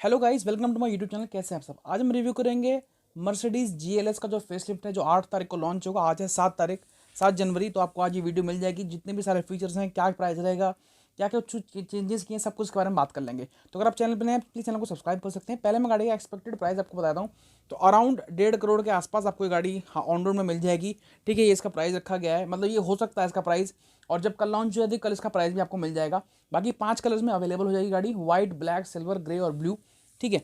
Hello guys, welcome to my YouTube channel. कैसे हैं आप सब। आज हम रिव्यू करेंगे मर्सिडीज GLS का जो फेसलिफ्ट है, जो 8 तारीख को लॉन्च होगा। आज है 7 तारीख, 7 जनवरी। तो आपको आज ये वीडियो मिल जाएगी, जितने भी सारे फीचर्स हैं, क्या प्राइस रहेगा, क्या क्या चेंजेस किए हैं, सब कुछ के बारे में बात कर लेंगे। तो अगर आप चैनल पर नए हैं प्लीज़ चैनल को सब्सक्राइब कर सकते हैं। पहले मैं गाड़ी का एक्सपेक्टेड प्राइस आपको बताता हूँ। तो अराउंड 1.5 करोड़ के आसपास आपको ये गाड़ी ऑन रोड में मिल जाएगी। ठीक है, ये इसका प्राइस रखा गया है, मतलब ये हो सकता है इसका प्राइस, और जब कल लॉन्च हो जाती है कल इसका प्राइस भी आपको मिल जाएगा। बाकी 5 कलर्स में अवेलेबल हो जाएगी गाड़ी, व्हाइट, ब्लैक, सिल्वर, ग्रे और ब्लू। ठीक है,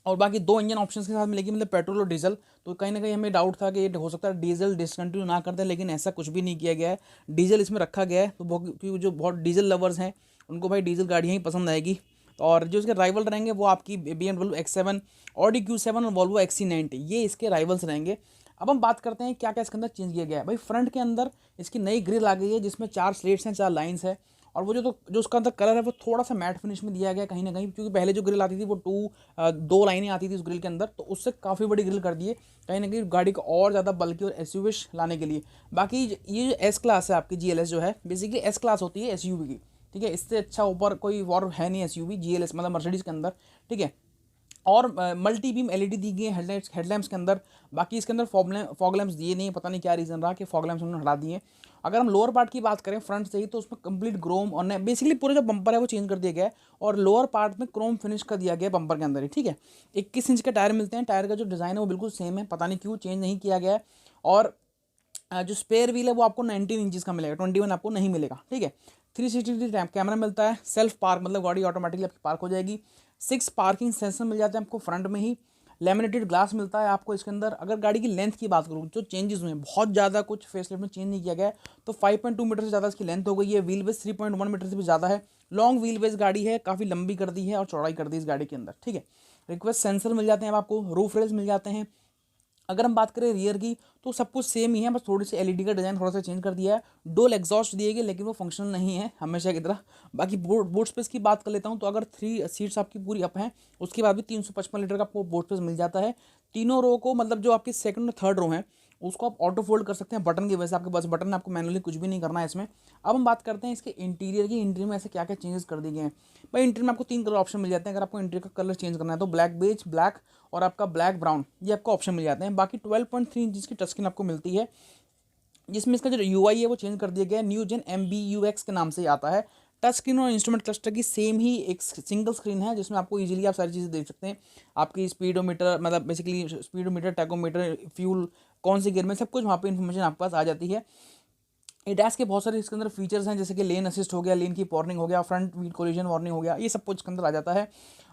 और बाकी 2 इंजन ऑप्शंस के साथ मिलेगी, मतलब पेट्रोल और डीजल। तो कहीं ना कहीं हमें डाउट था कि ये हो सकता है डीजल डिसकंटिन्यू ना करते, लेकिन ऐसा कुछ भी नहीं किया गया है। डीजल इसमें रखा गया है, तो क्योंकि जो बहुत डीजल लवर्स हैं उनको भाई डीजल गाड़ियाँ ही पसंद आएगी। और जो इसके राइवल रहेंगे वो आपकी BMW X7, ऑडी Q7 और वॉल्वो XC90, ये इसके राइवल्स रहेंगे। अब हम बात करते हैं क्या क्या इसके अंदर चेंज किया गया है। भाई फ्रंट के अंदर इसकी नई ग्रिल आ गई है, जिसमें 4 स्लेट्स हैं, 4 लाइन्स है। और वो जो उसका अंदर कलर है वो थोड़ा सा मैट फिनिश में दिया गया कहीं ना कहीं, क्योंकि पहले जो ग्रिल आती थी वो 2 लाइनें आती थी उस ग्रिल के अंदर, तो उससे काफ़ी बड़ी ग्रिल कर दिए कहीं ना कहीं गाड़ी को और ज़्यादा बल्कि और एसयूवी लाने के लिए। बाकी ये जो एस क्लास है आपकी GLS जो है, बेसिकली एस क्लास होती है SUV की। ठीक है, इससे अच्छा ऊपर कोई और है नहीं SUV GLS, मतलब मर्सिडीज़ के अंदर। ठीक है, और मल्टी बीम LED दी गई है हेडलैम्प्स के अंदर। बाकी इसके अंदर फॉग लैम्प्स दिए नहीं, पता नहीं क्या रीज़न रहा कि फॉग लैम्प्स उन्होंने हटा दिए। अगर हम लोअर पार्ट की बात करें फ्रंट से ही, तो उसमें कंप्लीट क्रोम और बेसिकली पूरे जो बम्पर है वो चेंज कर दिया गया है, और लोअर पार्ट में क्रोम फिनिश कर दिया गया है बम्पर के अंदर ही। ठीक है, 21 इंच के टायर मिलते हैं, टायर का जो डिज़ाइन है वो बिल्कुल सेम है, पता नहीं क्यों चेंज नहीं किया गया है। और जो स्पेयर व्हील है वो आपको 19 इंचज़ का मिलेगा, 21 आपको नहीं मिलेगा। ठीक है, 360 कैमरा मिलता है, सेल्फ पार्क, मतलब गाड़ी ऑटोमेटिकली आपकी पार्क हो जाएगी। 6 पार्किंग सेंसर मिल जाते हैं आपको फ्रंट में ही। लेमिनेटेड ग्लास मिलता है आपको इसके अंदर। अगर गाड़ी की लेंथ की बात करूँ, जो चेंजेस हुए हैं, बहुत ज़्यादा कुछ फेसलिफ्ट में चेंज नहीं किया गया है। तो 5.2 मीटर से ज़्यादा इसकी लेंथ हो गई है, व्हील बेस 3.1 मीटर से भी ज़्यादा है। लॉन्ग व्हील बेस गाड़ी है, काफ़ी लंबी कर दी है और चौड़ाई कर दी इस गाड़ी के अंदर। ठीक है, रिक्वेस्ट सेंसर मिल जाते हैं आपको, रूफ रेल्स मिल जाते हैं। अगर हम बात करें रियर की, तो सब कुछ सेम ही है, बस थोड़ी सी LED का डिज़ाइन थोड़ा सा चेंज कर दिया है। डोल एग्जॉस्ट दिए गए, लेकिन वो फंक्शनल नहीं है हमेशा की तरह। बाकी बूट स्पेस की बात कर लेता हूँ, तो अगर 3 सीट्स आपकी पूरी अप हैं, उसके बाद भी 355 लीटर का आपको बूट स्पेस मिल जाता है। तीनों रो को, मतलब जो आपकी सेकंड और थर्ड रो है, उसको आप ऑटो फोल्ड कर सकते हैं बटन की वजह से। आपके पास बटन है, आपको मैनुअली कुछ भी नहीं करना है इसमें। अब हम बात करते हैं इसके इंटीरियर की। इंटीरियर में ऐसे क्या क्या चेंजेस कर दिए गए हैं। भाई इंटीरियर में आपको 3 कलर ऑप्शन मिल जाते हैं। अगर आपको इंटीरियर का कलर चेंज करना है तो ब्लैक बेज, ब्लैक और आपका ब्लैक ब्राउन, ये आपको ऑप्शन मिल जाते हैं। बाकी 12.3 इंच की टच स्क्रीन आपको मिलती है, जिसमें इसका जो UI है वो चेंज कर दिया गया है। न्यू जेन MBUX के नाम से आता है। टच स्क्रीन और इंस्ट्रूमेंट क्लस्टर की सेम ही एक सिंगल स्क्रीन है, जिसमें आपको इजीली आप सारी चीज़ें देख सकते हैं। आपकी स्पीडोमीटर, मतलब बेसिकली स्पीडोमीटर, टैकोमीटर, फ्यूल, कौन सी गियर में, सब कुछ वहाँ पे इन्फॉर्मेशन आपके पास आ जाती है। एडास के बहुत सारे इसके अंदर फीचर्स हैं, जैसे कि लेन असिस्ट हो गया, लेन की वार्निंग हो गया, फ्रंट व्हील कोलिजन वार्निंग हो गया, ये सब कुछ इसके अंदर आ जाता है।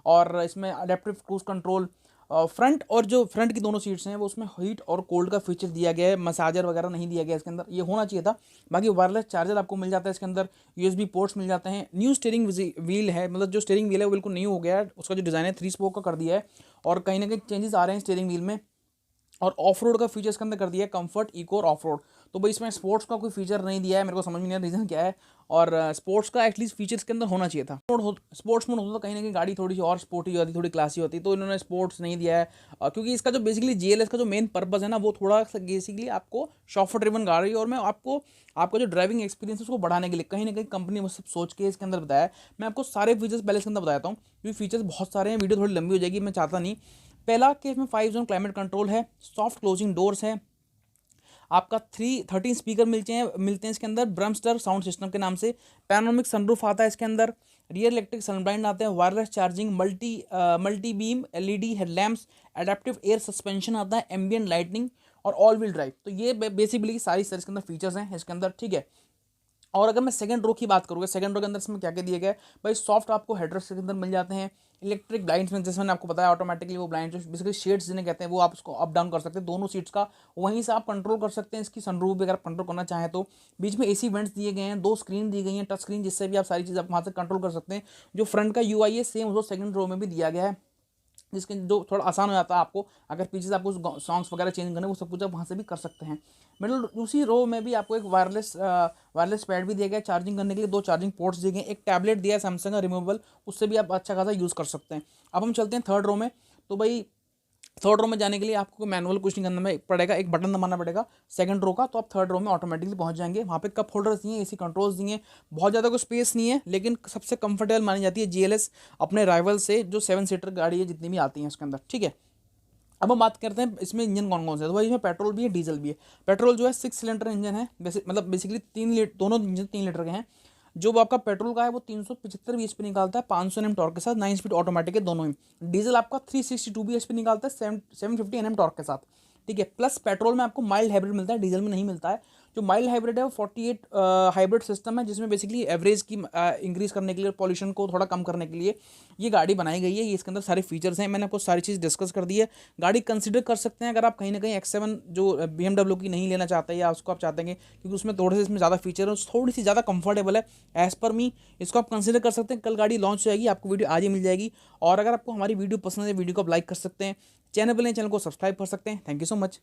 और इसमें अडेप्टिव क्रूज कंट्रोल, फ्रंट और जो फ्रंट की दोनों सीट्स हैं वो उसमें हीट और कोल्ड का फीचर दिया गया है। मसाजर वगैरह नहीं दिया गया इसके अंदर, ये होना चाहिए था। बाकी वायरलेस चार्जर आपको मिल जाता है इसके अंदर, USB पोर्ट्स मिल जाते हैं। न्यू स्टीयरिंग व्हील है, मतलब जो स्टीयरिंग व्हील है वो बिल्कुल न्यू हो गया है, उसका जो डिज़ाइन है 3 स्पोक का कर दिया है। और कहीं ना कहीं चेंजेस आ रहे हैं स्टीयरिंग व्हील में। और ऑफ रोड का फीचर्स के अंदर कर दिया है कंफर्ट, इको और ऑफ रोड। तो भाई इसमें स्पोर्ट्स का कोई फीचर नहीं दिया है, मेरे को समझ में नहीं आ रीज़न क्या है। और स्पोर्ट्स का एटलीस्ट फीचर्स के अंदर होना चाहिए था। स्पोर्ट्स मोड होता तो कहीं ना कहीं गाड़ी थोड़ी सी और स्पोर्टी होती, थोड़ी क्लासी होती, तो इन्होंने स्पोर्ट्स नहीं दिया है। क्योंकि इसका जो बेसिकली GLS का जो मेन पर्पस है ना, वो थोड़ा सा बेसिकली आपको शॉफर ड्रिवन गाड़ी, और मैं आपको जो ड्राइविंग एक्सपीरियंस है उसको बढ़ाने के लिए कहीं ना कहीं कंपनी वो सब सोच के इसके अंदर बताया है। मैं आपको सारे फीचर्स पहले इसके अंदर बताता हूँ, क्योंकि फीचर्स बहुत सारे हैं, वीडियो थोड़ी लंबी हो जाएगी, मैं चाहता नहीं। पहला कि इसमें 5 जोन क्लाइमेट कंट्रोल है, सॉफ्ट क्लोजिंग डोर्स है, आपका 13 स्पीकर मिलते हैं इसके अंदर, ब्रम्स्टर साउंड सिस्टम के नाम से। पैनोरामिक सनरूफ आता है इसके अंदर, रियर इलेक्ट्रिक सनब्लाइंड आते हैं, wireless charging, multi beam LED headlamps, adaptive air suspension आता है, एम्बियंट लाइटनिंग और ऑल व्हील ड्राइव। तो ये बेसिकली सारी इसके अंदर फीचर्स हैं इसके अंदर। ठीक है, और अगर मैं सेकंड रो की बात करूँगा, सेकंड रो के अंदर इसमें क्या क्या दिया गया है। भाई सॉफ्ट आपको हेडरेस्ट के अंदर मिल जाते हैं। इलेक्ट्रिक ब्लाइंड्स में, जैसे मैंने आपको बताया, ऑटोमेटिकली वो ब्लाइंड जो बेसिकली शेड्स जिन्हें कहते हैं, वो आप उसको अप डाउन कर सकते हैं दोनों सीट्स का। वहीं से आप कंट्रोल कर सकते हैं इसकी सनरूफ भी, अगर आप कंट्रोल करना चाहें तो। बीच में AC वेंट्स दिए गए हैं, 2 स्क्रीन दी गई हैं टच स्क्रीन, जिससे भी आप सारी चीज़ आप वहाँ से कंट्रोल कर सकते हैं। जो फ्रंट का UI है सेम उसको सेकंड रो में भी दिया गया है, जिसके जो थोड़ा आसान हो जाता है आपको। अगर पीछे से आपको सॉन्ग्स वगैरह चेंज करने, वो सब कुछ आप वहाँ से भी कर सकते हैं। मिडल उसी रो में भी आपको एक वायरलेस पैड भी दिया गया है चार्जिंग करने के लिए, 2 चार्जिंग पोर्ट्स दिए गए हैं, एक टैबलेट दिया है सैमसंग का रिमूवेबल, उससे भी आप अच्छा खासा यूज़ कर सकते हैं। अब हम चलते हैं थर्ड रो में। तो भाई थर्ड रो में जाने के लिए आपको मैनुअल कुछ नहीं करना में पड़ेगा, एक बटन दबाना पड़ेगा सेकंड रो का, तो आप थर्ड रो में ऑटोमेटिकली पहुंच जाएंगे। वहाँ पे कप होल्डर्स दिए, एसी कंट्रोल्स दिए, बहुत ज़्यादा कोई स्पेस नहीं है, लेकिन सबसे कंफर्टेबल मानी जाती है जीएलएस अपने राइवल से, जो 7 सीटर गाड़ी है जितनी भी आती हैं उसके अंदर, ठीक है। अब हम बात करते हैं इसमें इंजन कौन कौन से है। तो भाई इसमें पेट्रोल भी है, डीजल भी है। पेट्रोल जो है 6 सिलेंडर इंजन है, मतलब बेसिकली 3 लीटर, दोनों इंजन 3 लीटर के हैं। जो आपका पेट्रोल का है वो 375 bhp निकालता है 500 Nm टॉर्क के साथ, 9 स्पीड ऑटोमेटिक है दोनों ही। डीजल आपका 362 bhp निकालता है 750 Nm टॉर्क के साथ, ठीक है। प्लस पेट्रोल में आपको माइल्ड हाइब्रिड मिलता है, डीजल में नहीं मिलता है। जो माइल्ड हाइब्रिड है वो 48 हाइब्रिड सिस्टम है, जिसमें बेसिकली एवरेज की इंक्रीज करने के लिए, पॉल्यूशन को थोड़ा कम करने के लिए ये गाड़ी बनाई गई है। ये इसके अंदर सारे फीचर्स हैं, मैंने आपको सारी चीज़ डिस्कस कर दी है। गाड़ी कंसिडर कर सकते हैं अगर आप कहीं ना कहीं X7 जो BMW की नहीं लेना चाहते, या उसको आप चाहते हैं क्योंकि उसमें थोड़े से इसमें ज़्यादा फीचर है, थोड़ी सी ज़्यादा कंफर्टेबल है एज़ पर मी, इसको आप कंसिडर कर सकते हैं। कल गाड़ी लॉन्च हो जाएगी, आपको वीडियो आज ही मिल जाएगी। और अगर आपको हमारी वीडियो पसंद है, वीडियो को आप लाइक कर सकते हैं, चैनल पर नए चैनल को सब्सक्राइब कर सकते हैं। Thank you so much.